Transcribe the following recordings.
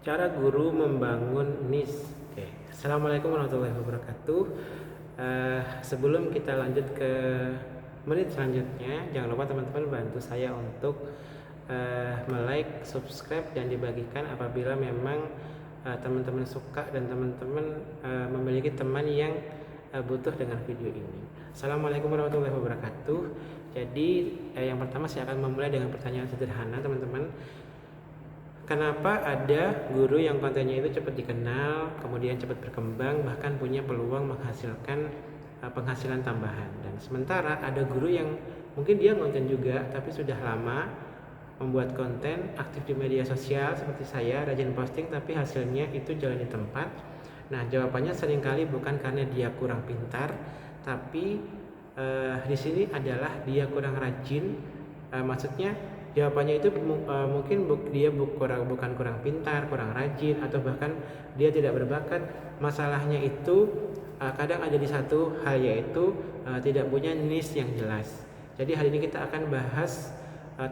Cara guru membangun NIS. Oke. Assalamualaikum warahmatullahi wabarakatuh. Sebelum kita lanjut ke menit selanjutnya, jangan lupa teman-teman bantu saya untuk like, subscribe, dan dibagikan apabila memang teman-teman suka dan teman-teman memiliki teman yang butuh dengan video ini. Assalamualaikum warahmatullahi wabarakatuh. Jadi yang pertama saya akan memulai dengan pertanyaan sederhana, teman-teman. Kenapa ada guru yang kontennya itu cepat dikenal, kemudian cepat berkembang, bahkan punya peluang menghasilkan penghasilan tambahan, dan sementara ada guru yang mungkin dia konten juga tapi sudah lama membuat konten, aktif di media sosial seperti saya, rajin posting, tapi hasilnya itu jalan di tempat. Nah, jawabannya seringkali bukan karena dia kurang pintar, tapi di sini adalah dia kurang rajin. Maksudnya jawabannya itu mungkin dia bukan kurang pintar, kurang rajin, atau bahkan dia tidak berbakat. Masalahnya itu kadang ada di satu hal, yaitu tidak punya niche yang jelas. Jadi hari ini kita akan bahas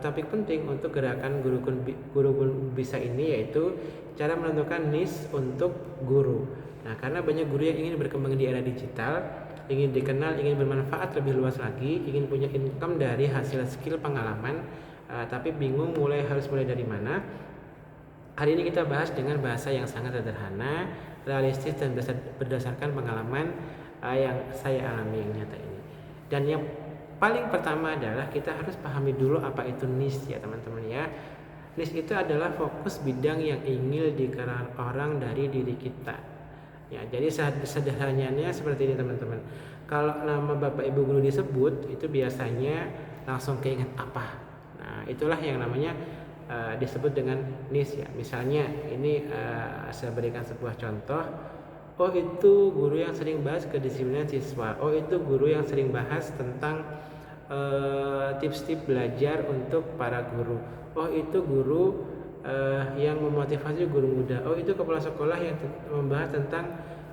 topik penting untuk gerakan guru bisa ini, yaitu cara menentukan niche untuk guru. Nah, karena banyak guru yang ingin berkembang di era digital, ingin dikenal, ingin bermanfaat lebih luas lagi, ingin punya income dari hasil skill pengalaman, tapi bingung harus mulai dari mana. Hari ini kita bahas dengan bahasa yang sangat sederhana, realistis, dan berdasarkan pengalaman yang saya alami yang nyata ini. Dan yang paling pertama adalah kita harus pahami dulu apa itu niche, ya teman-teman ya. Niche itu adalah fokus bidang yang ingin dikenal orang dari diri kita. Ya, jadi sederhananya seperti ini, teman-teman. Kalau nama Bapak Ibu guru disebut, itu biasanya langsung keinget apa? Nah, itulah yang namanya disebut dengan niche, ya. Misalnya ini saya berikan sebuah contoh. Oh, itu guru yang sering bahas kedisiplinan siswa. Oh, itu guru yang sering bahas tentang tips-tips belajar untuk para guru. Oh, itu guru yang memotivasi guru muda. Oh, itu kepala sekolah yang membahas tentang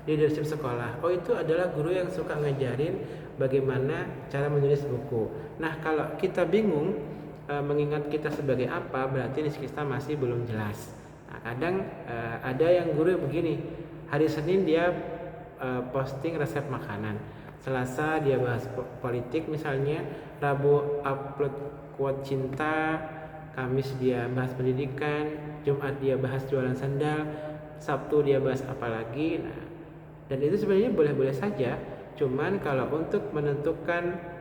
leadership sekolah. Oh, itu adalah guru yang suka ngajarin bagaimana cara menulis buku. Nah, kalau kita bingung mengingat kita sebagai apa, berarti niche kita masih belum jelas. Nah, kadang ada yang guru begini, hari Senin dia posting resep makanan, Selasa dia bahas politik misalnya, Rabu upload quote cinta, Kamis dia bahas pendidikan, Jumat dia bahas jualan sandal, Sabtu dia bahas apa lagi. Nah, dan itu sebenarnya boleh-boleh saja, cuman kalau untuk menentukan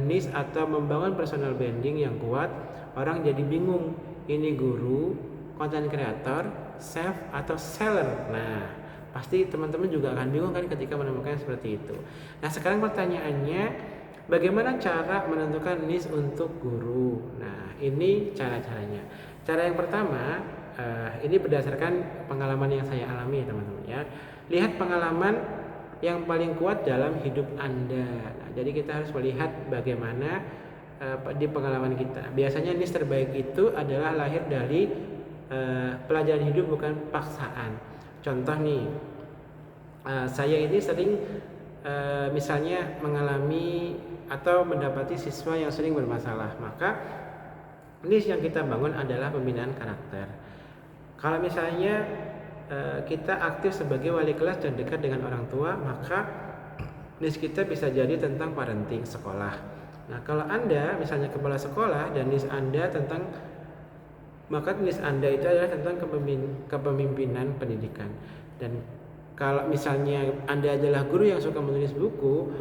niche atau membangun personal branding yang kuat, orang jadi bingung, ini guru, content creator, chef, atau seller. Nah, pasti teman-teman juga akan bingung kan ketika menemukan seperti itu. Nah, sekarang pertanyaannya, bagaimana cara menentukan niche untuk guru? Nah, ini cara-caranya. Cara yang pertama, ini berdasarkan pengalaman yang saya alami, teman-teman ya. Lihat pengalaman yang paling kuat dalam hidup Anda. Nah, jadi kita harus melihat bagaimana di pengalaman kita. Biasanya niche terbaik itu adalah lahir dari pelajaran hidup, bukan paksaan. Contoh nih, saya ini sering misalnya mengalami atau mendapati siswa yang sering bermasalah, maka niche yang kita bangun adalah pembinaan karakter. Kalau misalnya kita aktif sebagai wali kelas dan dekat dengan orang tua, maka niche kita bisa jadi tentang parenting sekolah. Nah, kalau Anda misalnya kepala sekolah dan niche Anda tentang, maka niche Anda itu adalah tentang kepemimpinan pendidikan. Dan kalau misalnya Anda adalah guru yang suka menulis buku,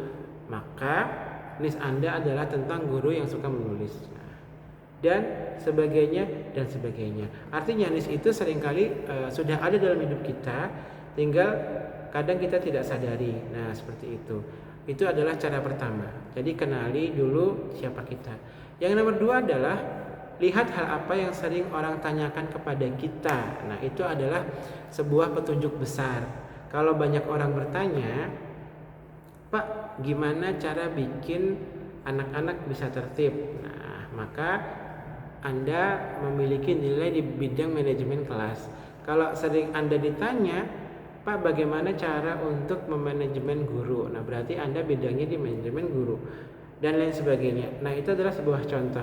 maka niche Anda adalah tentang guru yang suka menulis. Dan sebagainya dan sebagainya. Artinya niche itu seringkali sudah ada dalam hidup kita, tinggal kadang kita tidak sadari. Nah, seperti itu. Itu adalah cara pertama. Jadi kenali dulu siapa kita. Yang nomor dua adalah lihat hal apa yang sering orang tanyakan kepada kita. Nah, itu adalah sebuah petunjuk besar. Kalau banyak orang bertanya, Pak, gimana cara bikin anak-anak bisa tertib? Nah, maka Anda memiliki nilai di bidang manajemen kelas. Kalau sering Anda ditanya, Pak, bagaimana cara untuk memanajemen guru? Nah, berarti Anda bidangnya di manajemen guru dan lain sebagainya. Nah, itu adalah sebuah contoh.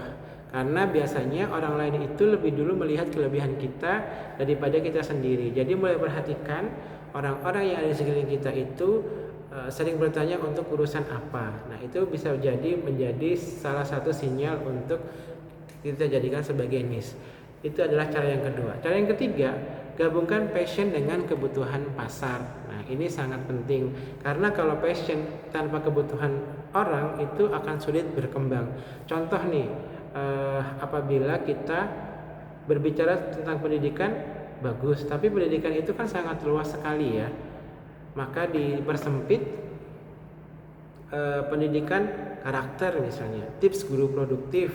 Karena biasanya orang lain itu lebih dulu melihat kelebihan kita daripada kita sendiri. Jadi mulai perhatikan orang-orang yang ada di sekeliling kita itu sering bertanya untuk urusan apa. Nah, itu bisa menjadi salah satu sinyal untuk kita jadikan sebagai niche. Itu adalah cara yang kedua. Cara yang ketiga, gabungkan passion dengan kebutuhan pasar. Nah, ini sangat penting karena kalau passion tanpa kebutuhan orang itu akan sulit berkembang. Contoh nih, apabila kita berbicara tentang pendidikan, bagus, tapi pendidikan itu kan sangat luas sekali ya. Maka dipersempit, pendidikan karakter misalnya, tips guru produktif,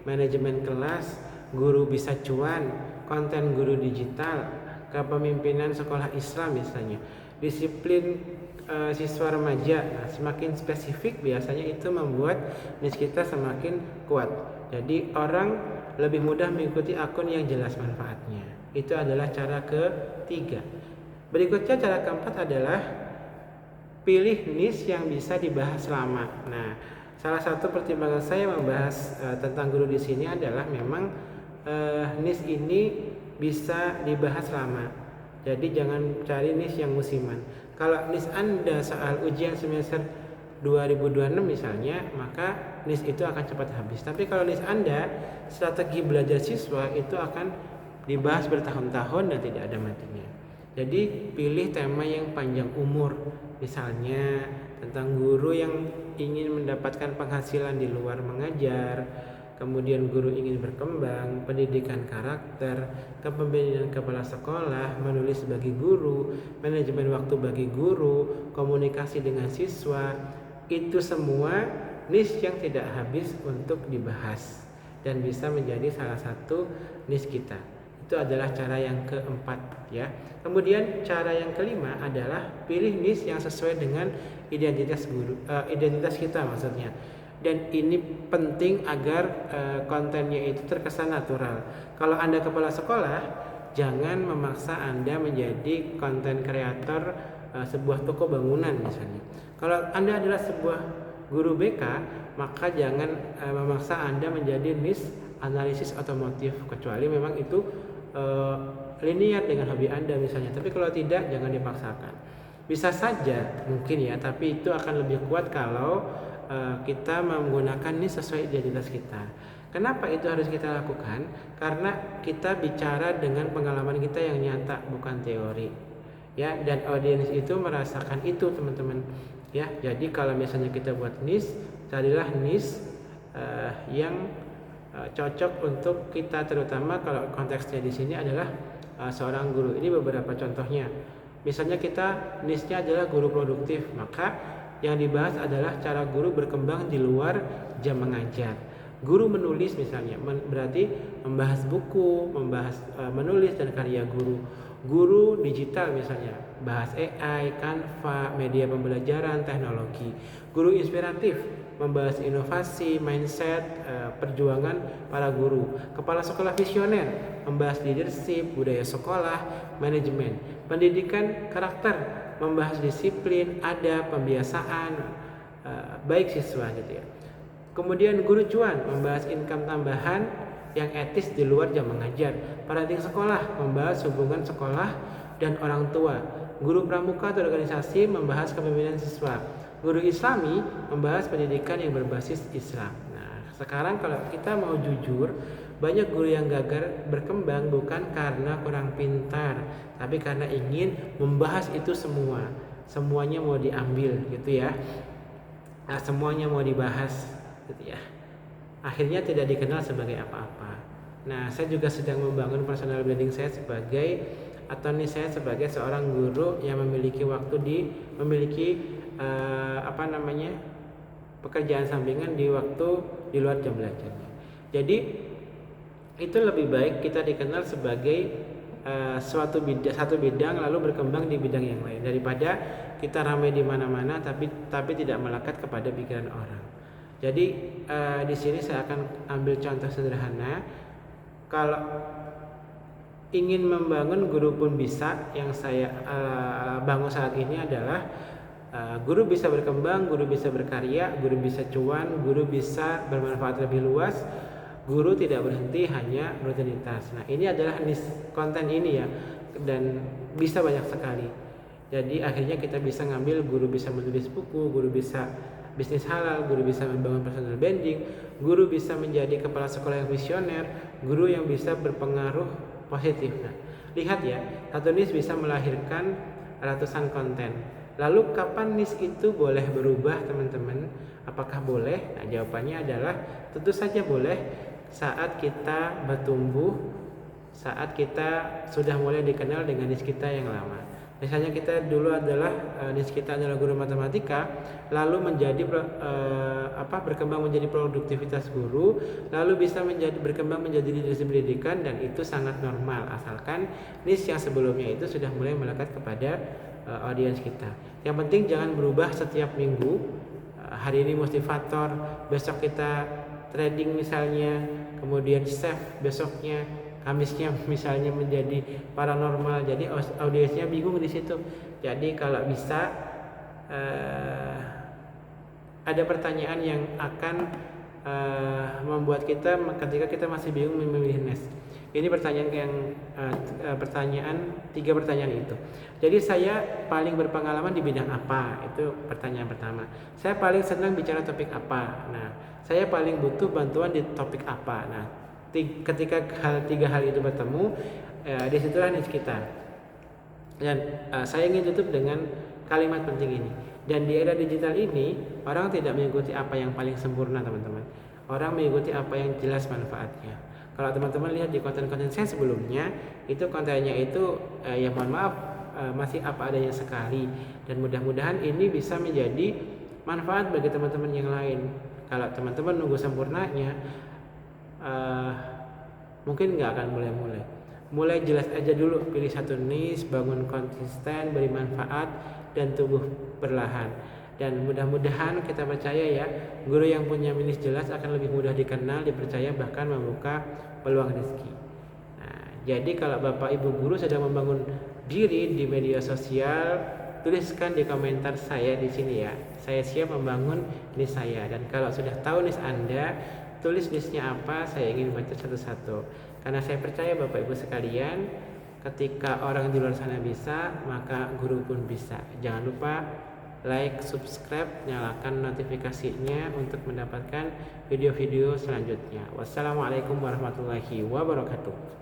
manajemen kelas, guru bisa cuan, konten guru digital, kepemimpinan sekolah Islam misalnya, disiplin siswa remaja. Nah, semakin spesifik biasanya itu membuat niche kita semakin kuat. Jadi orang lebih mudah mengikuti akun yang jelas manfaatnya. Itu adalah cara ketiga. Berikutnya cara keempat adalah pilih niche yang bisa dibahas lama. Nah, salah satu pertimbangan saya membahas tentang guru di sini adalah memang niche ini bisa dibahas lama. Jadi jangan cari niche yang musiman. Kalau niche Anda soal ujian semester 2026 misalnya, maka niche itu akan cepat habis. Tapi kalau niche Anda strategi belajar siswa, itu akan dibahas bertahun-tahun dan tidak ada matinya. Jadi pilih tema yang panjang umur. Misalnya tentang guru yang ingin mendapatkan penghasilan di luar mengajar, kemudian guru ingin berkembang, pendidikan karakter, kepemimpinan kepala sekolah, menulis bagi guru, manajemen waktu bagi guru, komunikasi dengan siswa. Itu semua niche yang tidak habis untuk dibahas dan bisa menjadi salah satu niche kita. Itu adalah cara yang keempat ya. Kemudian cara yang kelima adalah pilih niche yang sesuai dengan identitas kita maksudnya. Dan ini penting agar kontennya itu terkesan natural. Kalau Anda kepala sekolah, jangan memaksa Anda menjadi konten kreator sebuah toko bangunan misalnya. Kalau Anda adalah sebuah guru BK, maka jangan memaksa Anda menjadi niche analisis otomotif, kecuali memang itu linear dengan hobi Anda misalnya. Tapi kalau tidak, jangan dipaksakan. Bisa saja mungkin ya, tapi itu akan lebih kuat kalau kita menggunakan ini sesuai identitas kita. Kenapa itu harus kita lakukan? Karena kita bicara dengan pengalaman kita yang nyata, bukan teori. Ya, dan audiens itu merasakan itu, teman-teman. Ya, jadi kalau misalnya kita buat niche, carilah niche yang cocok untuk kita, terutama kalau konteksnya di sini adalah seorang guru. Ini beberapa contohnya. Misalnya kita niche-nya adalah guru produktif, maka yang dibahas adalah cara guru berkembang di luar jam mengajar. Guru menulis misalnya, berarti membahas buku, membahas menulis dan karya guru. Guru digital misalnya, bahas AI, Canva, media pembelajaran, teknologi. Guru inspiratif, membahas inovasi, mindset, perjuangan para guru. Kepala sekolah visioner, membahas leadership, budaya sekolah, manajemen. Pendidikan karakter, membahas disiplin, adab, pembiasaan baik siswa gitu ya. Kemudian guru cuan, membahas income tambahan yang etis di luar jam mengajar. Parenting sekolah, membahas hubungan sekolah dan orang tua. Guru pramuka atau organisasi, membahas kepemimpinan siswa. Guru Islami, membahas pendidikan yang berbasis Islam. Nah, sekarang kalau kita mau jujur, banyak guru yang gagal berkembang bukan karena kurang pintar, tapi karena ingin membahas itu semua. Semuanya mau diambil gitu ya. Nah, semuanya mau dibahas gitu ya. Akhirnya tidak dikenal sebagai apa-apa. Nah, saya juga sedang membangun personal branding saya sebagai sebagai seorang guru yang memiliki pekerjaan sampingan di luar jam belajarnya. Jadi itu lebih baik kita dikenal sebagai satu bidang lalu berkembang di bidang yang lain daripada kita ramai di mana-mana tapi tidak melekat kepada pikiran orang. Jadi di sini saya akan ambil contoh sederhana. Kalau ingin membangun guru pun bisa, yang saya bangun saat ini adalah guru bisa berkembang, guru bisa berkarya, guru bisa cuan, guru bisa bermanfaat lebih luas, Guru tidak berhenti hanya rutinitas. Nah, ini adalah niche konten ini ya, dan bisa banyak sekali. Jadi akhirnya kita bisa ngambil, guru bisa menulis buku, guru bisa bisnis halal, guru bisa membangun personal branding, guru bisa menjadi kepala sekolah yang visioner, guru yang bisa berpengaruh positif. Nah, lihat ya, satu niche bisa melahirkan ratusan konten. Lalu kapan niche itu boleh berubah, teman-teman? Apakah boleh? Nah, jawabannya adalah tentu saja boleh saat kita bertumbuh, saat kita sudah mulai dikenal dengan niche kita yang lama. Misalnya kita dulu adalah niche kita adalah guru matematika, lalu menjadi berkembang menjadi produktivitas guru, lalu bisa berkembang menjadi leadership pendidikan, dan itu sangat normal asalkan niche yang sebelumnya itu sudah mulai melekat kepada audiens kita. Yang penting jangan berubah setiap minggu. Hari ini motivator, besok kita trading misalnya, kemudian chef besoknya, Kamisnya misalnya menjadi paranormal. Jadi audiensnya bingung di situ. Jadi kalau bisa ada pertanyaan yang akan membuat kita ketika kita masih bingung memilih niche. Ini tiga pertanyaan itu. Jadi saya paling berpengalaman di bidang apa? Itu pertanyaan pertama. Saya paling senang bicara topik apa? Nah, saya paling butuh bantuan di topik apa? Nah, ketika tiga hal itu bertemu, disitulah niche kita. Dan saya ingin tutup dengan kalimat penting ini. Dan di era digital ini, orang tidak mengikuti apa yang paling sempurna, teman-teman. Orang mengikuti apa yang jelas manfaatnya. Kalau teman-teman lihat di konten-konten saya sebelumnya, itu kontennya itu ya mohon maaf, masih apa adanya sekali. Dan mudah-mudahan ini bisa menjadi manfaat bagi teman-teman yang lain. Kalau teman-teman nunggu sempurnanya, mungkin nggak akan mulai-mulai. Mulai jelas aja dulu, pilih satu niche, bangun konsisten, beri manfaat, dan tumbuh perlahan. Dan mudah-mudahan kita percaya ya, guru yang punya niche jelas akan lebih mudah dikenal, dipercaya, bahkan membuka peluang rezeki. Nah, jadi kalau Bapak Ibu guru sedang membangun diri di media sosial, tuliskan di komentar saya di sini ya. Saya siap membangun niche saya. Dan kalau sudah tahu niche Anda, tulis niche-nya apa, saya ingin baca satu-satu. Karena saya percaya Bapak Ibu sekalian, ketika orang di luar sana bisa, maka guru pun bisa. Jangan lupa like, subscribe, nyalakan notifikasinya untuk mendapatkan video-video selanjutnya. Wassalamualaikum warahmatullahi wabarakatuh.